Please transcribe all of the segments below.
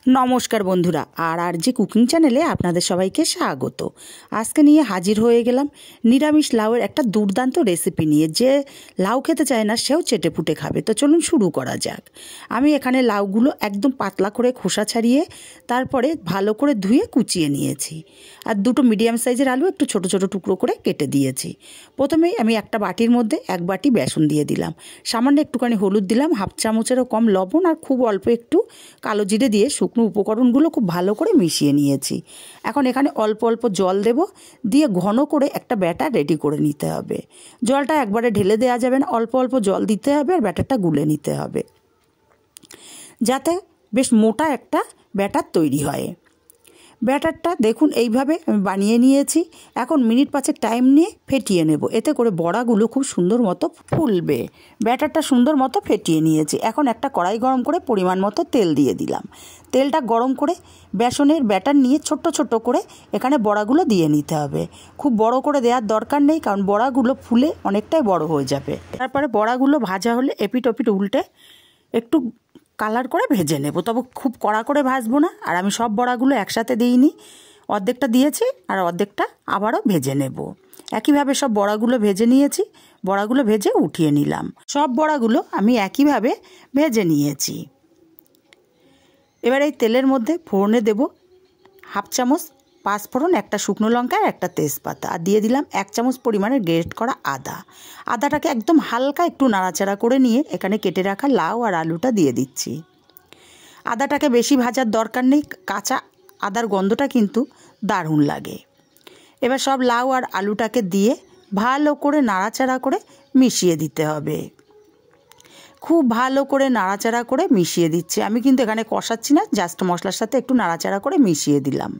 নমস্কার বন্ধুরা, আর কুকিং চ্যানেলে আপনাদের সবাইকে স্বাগত। আজকে নিয়ে হাজির হয়ে গেলাম নিরামিষ লাউয়ের একটা দুর্দান্ত রেসিপি নিয়ে। যে লাউ খেতে চায় না সেও চেটেপুটে খাবে। তো চলুন শুরু করা যাক। আমি এখানে লাউগুলো একদম পাতলা করে খোসা ছাড়িয়ে তারপরে ভালো করে ধুয়ে কুচিয়ে নিয়েছি। আর দুটো মিডিয়াম সাইজের আলু একটু ছোট ছোট টুকরো করে কেটে দিয়েছি। প্রথমেই আমি একটা বাটির মধ্যে 1 বাটি বেসন দিয়ে দিলাম, সামান্য একটুখানি হলুদ দিলাম, হাফ চামচেরও কম লবণ, আর খুব অল্প একটু কালো জিরে দিয়ে শুকনো উপকরণগুলো খুব ভালো করে মিশিয়ে নিয়েছি। এখন এখানে অল্প অল্প জল দেব, দিয়ে ঘন করে একটা ব্যাটার রেডি করে নিতে হবে। জলটা একবারে ঢেলে দেওয়া যাবে না, অল্প অল্প জল দিতে হবে আর ব্যাটারটা গুলে নিতে হবে, যাতে বেশ মোটা একটা ব্যাটার তৈরি হয়। ব্যাটারটা দেখুন এইভাবে আমি বানিয়ে নিয়েছি। এখন মিনিট 5 টাইম নিয়ে ফেটিয়ে নেব, এতে করে বড়াগুলো খুব সুন্দর মতো ফুলবে। ব্যাটারটা সুন্দর মতো ফেটিয়ে নিয়েছি। এখন একটা কড়াই গরম করে পরিমাণ মতো তেল দিয়ে দিলাম। তেলটা গরম করে বেসনের ব্যাটার নিয়ে ছোট্ট ছোট্ট করে এখানে বড়াগুলো দিয়ে নিতে হবে। খুব বড় করে দেওয়ার দরকার নেই, কারণ বড়াগুলো ফুলে অনেকটাই বড় হয়ে যাবে। তারপরে বড়াগুলো ভাজা হলে এপিট ওপিট উল্টে একটু কালার করে ভেজে নেব, তবে খুব কড়া করে ভাজবো না। আর আমি সব বড়াগুলো একসাথে দিইনি, অর্ধেকটা দিয়েছি আর অর্ধেকটা আবারও ভেজে নেব। একইভাবে সব বড়াগুলো ভেজে নিয়েছি, বড়াগুলো ভেজে উঠিয়ে নিলাম। সব বড়াগুলো আমি একইভাবে ভেজে নিয়েছি। এবার এই তেলের মধ্যে ফোড়নে দেব হাফ চামচ পাঁচফোড়ন, একটা শুকনো লঙ্কা আর একটা তেজপাতা, আর দিয়ে দিলাম 1 চামচ পরিমাণে গ্রেট করা আদা। আদাটাকে একদম হালকা একটু নাড়াচাড়া করে নিয়ে এখানে কেটে রাখা লাউ আর আলুটা দিয়ে দিচ্ছি। আদাটাকে বেশি ভাজার দরকার নেই, কাঁচা আদার গন্ধটা কিন্তু দারুণ লাগে। এবার সব লাউ আর আলুটাকে দিয়ে ভালো করে নাড়াচাড়া করে মিশিয়ে দিতে হবে। খুব ভালো করে নাড়াচাড়া করে মিশিয়ে দিচ্ছি। আমি কিন্তু এখানে কষাচ্ছি না, জাস্ট মশলার সাথে একটু নাড়াচাড়া করে মিশিয়ে দিলাম।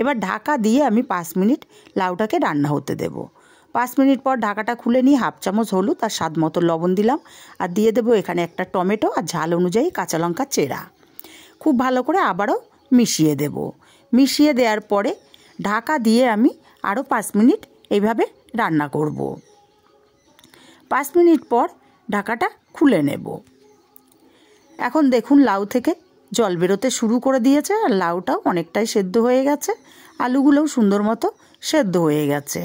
এবার ঢাকা দিয়ে আমি 5 মিনিট লাউটাকে রান্না হতে দেব। 5 মিনিট পর ঢাকাটা খুলে নিয়ে হাফ চামচ হলুদ আর স্বাদ মতো লবণ দিলাম, আর দিয়ে দেবো এখানে একটা টমেটো আর ঝাল অনুযায়ী কাঁচা লঙ্কা চেরা। খুব ভালো করে আবারও মিশিয়ে দেব। মিশিয়ে দেওয়ার পরে ঢাকা দিয়ে আমি আরও 5 মিনিট এইভাবে রান্না করব। 5 মিনিট পর ঢাকাটা খুলে নেব। এখন দেখুন লাউ থেকে জল বেরোতে শুরু করে দিয়েছে, আর লাউটাও অনেকটাই সেদ্ধ হয়ে গেছে, আলুগুলোও সুন্দর মতো সেদ্ধ হয়ে গেছে।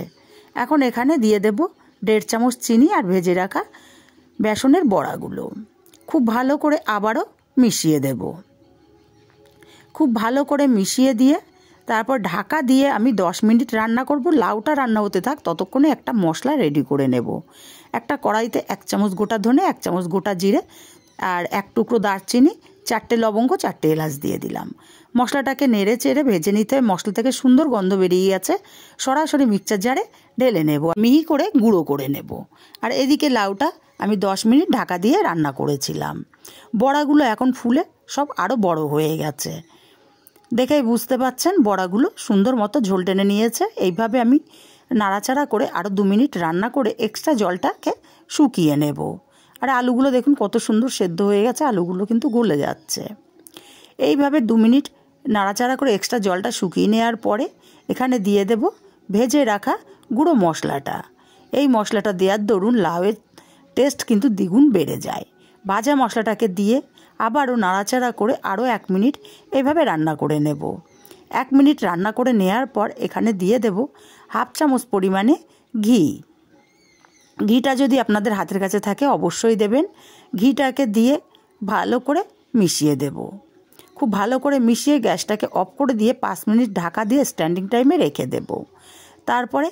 এখন এখানে দিয়ে দেব 1.5 চামচ চিনি আর ভেজে রাখা বেসনের বড়াগুলো। খুব ভালো করে আবারও মিশিয়ে দেব। খুব ভালো করে মিশিয়ে দিয়ে তারপর ঢাকা দিয়ে আমি 10 মিনিট রান্না করব। লাউটা রান্না হতে থাক, ততক্ষণে একটা মশলা রেডি করে নেব। একটা কড়াইতে 1 চামচ গোটা ধনে, 1 চামচ গোটা জিরে আর 1 টুকরো দারচিনি, 4টে লবঙ্গ, 4টে এলাচ দিয়ে দিলাম। মশলাটাকে নেড়ে চেড়ে ভেজে নিতে। মশলা থেকে সুন্দর গন্ধ বেরিয়ে গেছে, সরাসরি মিক্সচার জারে ঢেলে নেব, মিহি করে গুঁড়ো করে নেব। আর এদিকে লাউটা আমি 10 মিনিট ঢাকা দিয়ে রান্না করেছিলাম। বড়াগুলো এখন ফুলে সব আরও বড় হয়ে গেছে, দেখেই বুঝতে পাচ্ছেন বড়াগুলো সুন্দর মতো ঝোল টেনে নিয়েছে। এইভাবে আমি নাড়াচাড়া করে আরও 2 মিনিট রান্না করে এক্সট্রা জলটাকে শুকিয়ে নেব। আর আলুগুলো দেখুন কত সুন্দর সেদ্ধ হয়ে গেছে, আলুগুলো কিন্তু গলে যাচ্ছে। এইভাবে 2 মিনিট নাড়াচাড়া করে এক্সট্রা জলটা শুকিয়ে নেওয়ার পরে এখানে দিয়ে দেব ভেজে রাখা গুঁড়ো মশলাটা। এই মশলাটা দেওয়ার দরুন লাউয়ের টেস্ট কিন্তু দ্বিগুণ বেড়ে যায়। ভাজা মশলাটাকে দিয়ে আবারও নাড়াচাড়া করে আরও 1 মিনিট এইভাবে রান্না করে নেব। 1 মিনিট রান্না করে নেওয়ার পর এখানে দিয়ে দেব হাফ চামচ পরিমাণে ঘি। ঘিটা যদি আপনাদের হাতের কাছে থাকে অবশ্যই দেবেন। ঘিটাকে দিয়ে ভালো করে মিশিয়ে দেব। খুব ভালো করে মিশিয়ে গ্যাসটাকে অফ করে দিয়ে 5 মিনিট ঢাকা দিয়ে স্ট্যান্ডিং টাইমে রেখে দেব। তারপরে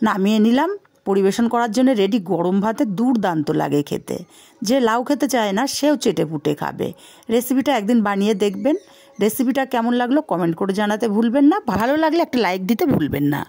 নামিয়ে নিলাম। পরিবেশন করার জন্য রেডি গরম ভাতে দুর্দান্ত লাগে খেতে। যে লাউ খেতে চায় না সেও চেটেপুটে খাবে। রেসিপিটা একদিন বানিয়ে দেখবেন। রেসিপিটা কেমন লাগলো কমেন্ট করে জানাতে ভুলবেন না। ভালো লাগলে একটা লাইক দিতে ভুলবেন না।